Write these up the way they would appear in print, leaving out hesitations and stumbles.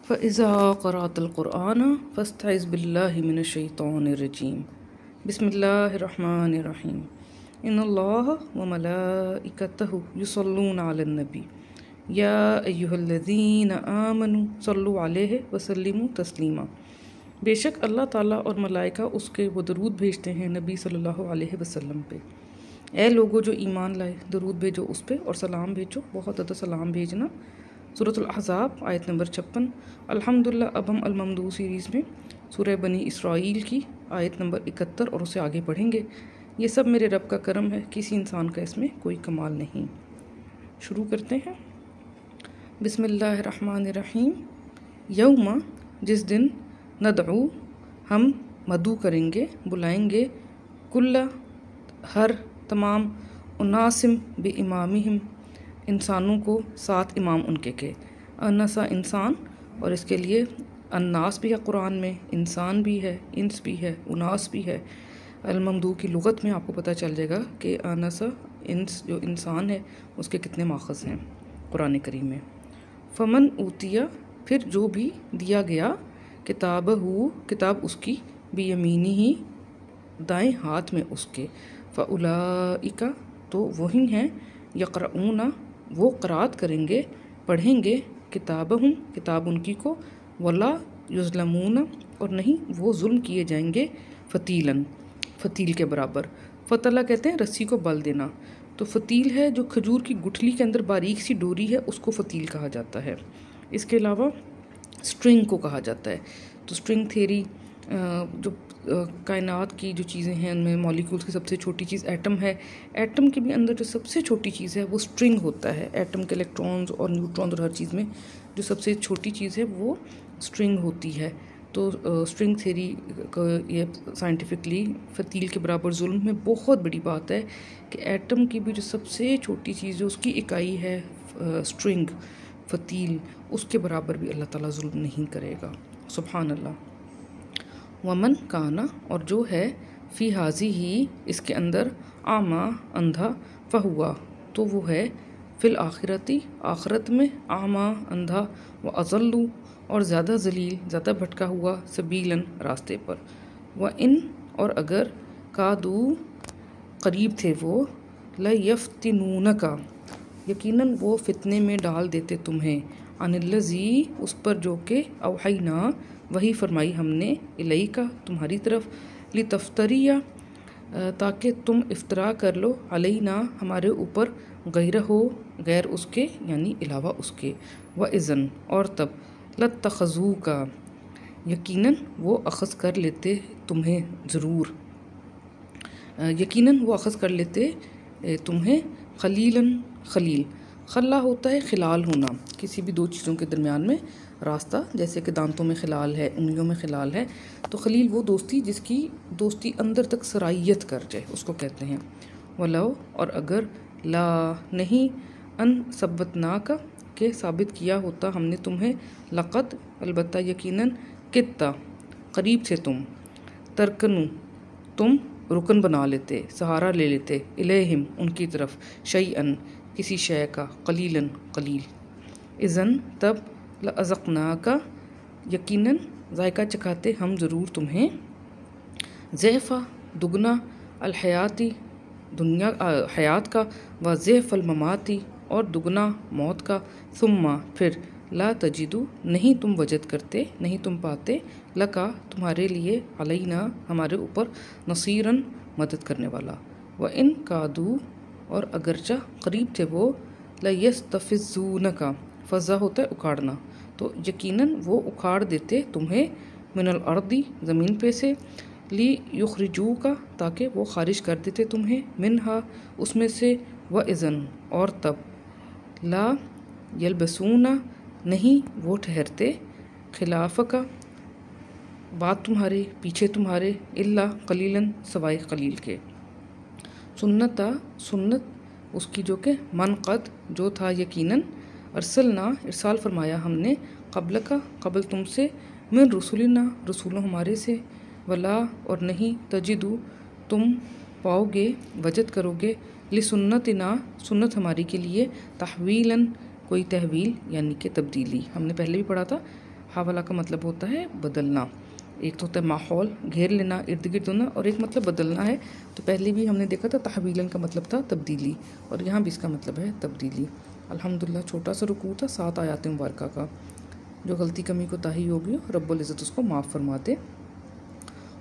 فَإِذَا قَرَأْتَ الْقُرْآنَ فَاسْتَعِذْ بِاللَّهِ مِنَ الشَّيْطَانِ الرَّجِيمِ بسم الله الرحمن الرحيم إن الله وملائكته يصلون على النبي يا أيها الذين آمنوا صلوا عليه وسلموا تسلیما۔ بے شک اللہ تعالیٰ اور ملائکہ اس کے وہ درود بھیجتے ہیں نبی صلی اللہ علیہ وسلم پہ۔ اے لوگو جو ایمان لائے، درود بھیجو اس پہ اور سلام بھیجو، بہت زیادہ سلام بھیجنا۔ سورۃ الاحزاب آیت نمبر 56۔ الحمدللہ اب ہم الممدوح سیریز میں سورہ بنی اسرائیل کی آیت نمبر 71 اور اسے آگے پڑھیں گے۔ یہ سب میرے رب کا کرم ہے، کسی انسان کا اس میں کوئی کمال نہیں۔ شروع کرتے ہیں۔ بسم اللہ الرحمن الرحیم۔ یوم، جس دن، ندعو، ہم مدعو کریں گے، بلائیں گے، کل، ہر، تمام، اناسم بامامہم، انسانوں کو ساتھ امام ان کے انسا انسان، اور اس کے لیے الناس بھی ہے قرآن میں، انسان بھی ہے، انس بھی ہے، اناس بھی ہے۔ الممدوح کی لغت میں آپ کو پتہ چل جائے گا کہ انسا انس جو انسان ہے اس کے کتنے ماخذ ہیں قرآن کریم میں۔ فمن اوتیا، پھر جو بھی دیا گیا، کتابہ، کتاب اس کی، بیمینہ، دائیں ہاتھ میں اس کے، فاولئک، تو وہی ہیں، یقرؤون، وہ قرات کریں گے، پڑھیں گے، کتابہم، کتاب ان کی کو، ولا یظلمون، اور نہیں وہ ظلم کیے جائیں گے، فتیلاً، فتیل کے برابر۔ فتلہ کہتے ہیں رسی کو بل دینا، تو فتیل ہے جو کھجور کی گٹھلی کے اندر باریک سی ڈوری ہے، اس کو فتیل کہا جاتا ہے۔ اس کے علاوہ سٹرنگ کو کہا جاتا ہے۔ تو سٹرنگ تھیری، جو کائنات کی جو چیزیں ہیں ان میں مالیکولز کی سب سے چھوٹی چیز ایٹم ہے، ایٹم کے بھی اندر جو سب سے چھوٹی چیز ہے وہ سٹرنگ ہوتا ہے۔ ایٹم کے الیکٹرونز اور نیوٹرونز اور ہر چیز میں جو سب سے چھوٹی چیز ہے وہ سٹرنگ ہوتی ہے۔ تو سٹرنگ تھیری کا یہ سائنٹیفکلی فتیل کے برابر ظلم میں بہت بڑی بات ہے کہ ایٹم کی بھی جو سب سے چھوٹی چیز ہے اس کی اکائی ہے سٹرنگ، فتیل، اس کے برابر بھی اللہ تعالیٰ ظلم نہیں کرے گا۔ سبحان اللہ۔ ومن کانا، اور جو ہے، فی حاضی ہی، اس کے اندر، اعمیٰ، اندھا، فہوا، تو وہ ہے، فی الآخرتی، آخرت میں، اعمیٰ، اندھا، واضل، اور زیادہ ذلیل، زیادہ بھٹکا ہوا، سبیلاً، راستے پر۔ وان، اور اگر، کادو، قریب تھے وہ، لیفتنونک، یقیناً وہ فتنے میں ڈال دیتے تمہیں، عن الذی، اس پر جو کہ، اوحینا، وہی فرمائی ہم نے، الیک، تمہاری طرف، لتفتری، تاکہ تم افطرا کر لو، علینا، ہمارے اوپر، غیرہ، غیر اس کے، یعنی علاوہ اس کے، وَإِذًا، اور تب، لَاتَّخَذُوکَ، یقیناً وہ اخذ کر لیتے تمہیں، ضرور، یقیناً وہ اخذ کر لیتے تمہیں، خلیلاً، خلیل، خلا ہوتا ہے خلال ہونا، کسی بھی دو چیزوں کے درمیان میں راستہ، جیسے کہ دانتوں میں خلال ہے، انگلیوں میں خلال ہے، تو خلیل وہ دوستی جس کی دوستی اندر تک سرائیت کر جائے، اس کو کہتے ہیں۔ ولو، اور اگر، لا، نہیں، ان ثبتناک، کہ ثابت کیا ہوتا ہم نے تمہیں، لقد، البتہ، یقیناً، کتا، قریب تھے تم، ترکنو، تم رکن بنا لیتے، سہارا لے لیتے، الیہم، ان کی طرف، شیئن، کسی شے کا، قلیلاً، قلیل، اذن، تب، لأذقناک، یقیناً ذائقہ چکھاتے ہم ضرور تمہیں، ضعف، دگنا، الحیاتی، دنیا، حیات کا، و ضعف المماتی، اور دگنا موت کا، ثم، پھر، لا تجدو، نہیں تم وجد کرتے، نہیں تم پاتے، لکا، تمہارے لیے، علینا، ہمارے اوپر، نصیراً، مدد کرنے والا، وَإِن کادو، اور اگرچہ قریب تھے وہ، لیستفزونک، فزا ہوتا ہے اکھاڑنا، تو یقیناً وہ اکھاڑ دیتے تمہیں، من الارض، زمین پہ سے، لیخرجوک، تاکہ وہ خارج کر دیتے تمہیں، منہا، اس میں سے، وَإِذًا، اور تب، لا یلبسون، نہیں وہ ٹھہرتے، خلافک، بعد تمہارے، پیچھے تمہارے، الا قلیلاً، سوائے قلیل کے، سنتا، سنت اس کی جو کہ، من قد، جو تھا یقیناً، ارسلنا، ارسال فرمایا ہم نے، قبل کا، قبل تم سے، من رسولنا، رسولوں ہمارے سے، ولا، اور نہیں، تجدو، تم پاؤ گے، وجد کرو گے، لسنتنا، سنت ہماری کے لیے، تحویلاً، کوئی تحویل، یعنی کہ تبدیلی۔ ہم نے پہلے بھی پڑھا تھا، حوالہ کا مطلب ہوتا ہے بدلنا، ایک تو ہوتا ہے ماحول گھیر لینا، ارد گرد ہونا، اور ایک مطلب بدلنا ہے۔ تو پہلے بھی ہم نے دیکھا تھا تحویلاً کا مطلب تھا تبدیلی، اور یہاں بھی اس کا مطلب ہے تبدیلی۔ الحمدللہ چھوٹا سا رکوع تھا 7 آیات مبارکہ کا، جو غلطی کمی کو تاہی ہوگی رب العزت اس کو معاف فرما دے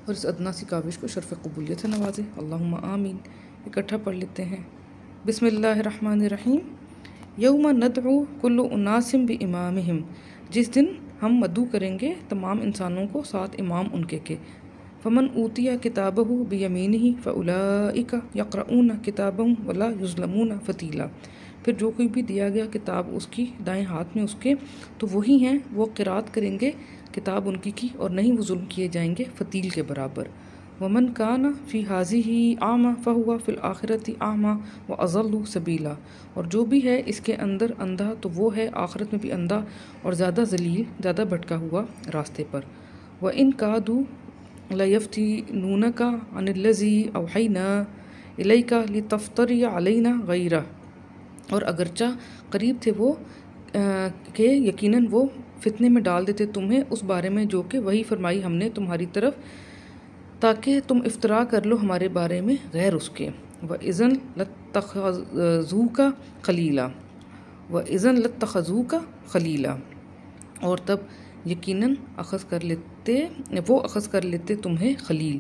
اور اس ادنا سی کاوش کو شرف قبولیت سے نوازے، اللہم آمین۔ اکٹھا پڑھ لیتے ہیں۔ بسم اللہ الرحمن الرحیم۔ یوم ندعو کل اناس بامامہم، جس دن ہم مدعو کریں گے تمام انسانوں کو ساتھ امام ان کے۔ فمن اوتی کتابہ بیمینہ فاولئک یقرؤون کتابہم ولا یظلمون فتیلا، پھر جو کوئی بھی دیا گیا کتاب اس کی دائیں ہاتھ میں اس کے، تو وہی ہیں وہ قرات کریں گے کتاب ان کی اور نہیں وہ ظلم کیے جائیں گے فتیل کے برابر۔ ومن کان فی ہذہ اعمی فہو فی الآخرۃ اعمی واضل سبیلا، اور جو بھی ہے اس کے اندر اندھا تو وہ ہے آخرت میں بھی اندھا اور زیادہ ذلیل، زیادہ بھٹکا ہوا راستے پر۔ وَإِن كَادُوا لَيَفْتِنُونَكَ عَنِ الَّذِي أَوْحَيْنَا إِلَيْكَ لِتَفْتَرِيَ عَلَيْنَا غَيْرَهُ، اور اگرچہ قریب تھے وہ کہ یقیناً وہ فتنے میں ڈال دیتے تمہیں اس بارے میں جو کہ وہی فرمائی ہم نے تمہاری طرف، تاکہ تم افطرا کر لو ہمارے بارے میں غیر اس کے۔ وَإِذًا لَاتَّخَذُوكَ خَلِيلًا، وَإِذًا لَاتَّخَذُوكَ خَلِيلًا، اور تب یقیناً اخذ کر لیتے تمہیں خلیل،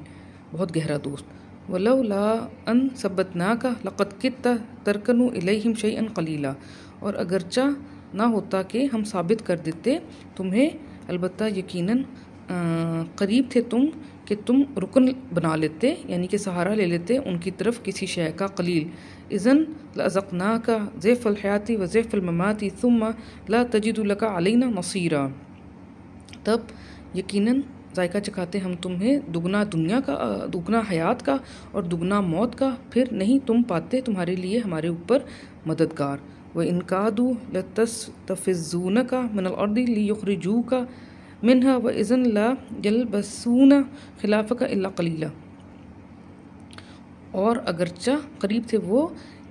بہت گہرا دوست۔ وَلَوْلَا أَن ثَبَّتْنَاكَ لَقَدْ كِدتَّ تَرْكَنُ إِلَيْهِمْ شَيْئًا قَلِيلًا، اور اگرچہ نہ ہوتا کہ ہم ثابت کر دیتے تمہیں، البتہ یقیناً قریب تھے تم کہ تم رکن بنا لیتے، یعنی کہ سہارا لے لیتے ان کی طرف کسی شے کا قلیل۔ اذن لأذقناك ضعف الحیاة وضعف الممات ثم لا تجد لك علینا نصیرا، تب یقیناً ذائقہ چکھاتے ہم تمہیں دگنا حیات کا اور دگنا موت کا، پھر نہیں تم پاتے تمہارے لیے ہمارے اوپر مددگار۔ وَإِن كَادُوا لَتَسْتَفِزُّونَكَ مِنَ الْأَرْضِ لِيُخْرِجُوكَ منها وَإِذًا لَا يَلْبَثُونَ خِلَافَكَ إِلَّا قَلِيلًا، اور اگرچہ قریب تھے وہ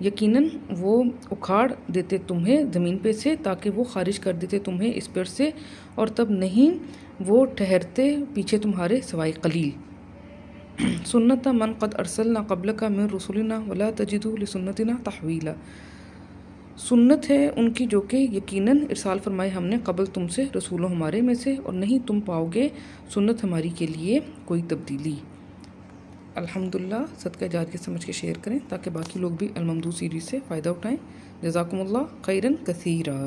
یقیناً وہ اکھاڑ دیتے تمہیں زمین پہ سے تاکہ وہ خارج کر دیتے تمہیں اس پر سے، اور تب نہیں وہ ٹھہرتے پیچھے تمہارے سوائے قلیل۔ سنت من قد ارسلنا قبلک من رسلنا ولا تجد لسنتنا تحویلا، سنت ہے ان کی جو کہ یقیناً ارسال فرمائے ہم نے قبل تم سے رسولوں ہمارے میں سے، اور نہیں تم پاؤ گے سنت ہماری کے لیے کوئی تبدیلی۔ الحمدللہ صدقہ جاریہ سمجھ کے شیئر کریں تاکہ باقی لوگ بھی الممدوح سیریز سے فائدہ اٹھائیں۔ جزاکم اللہ خیراً کثیرا۔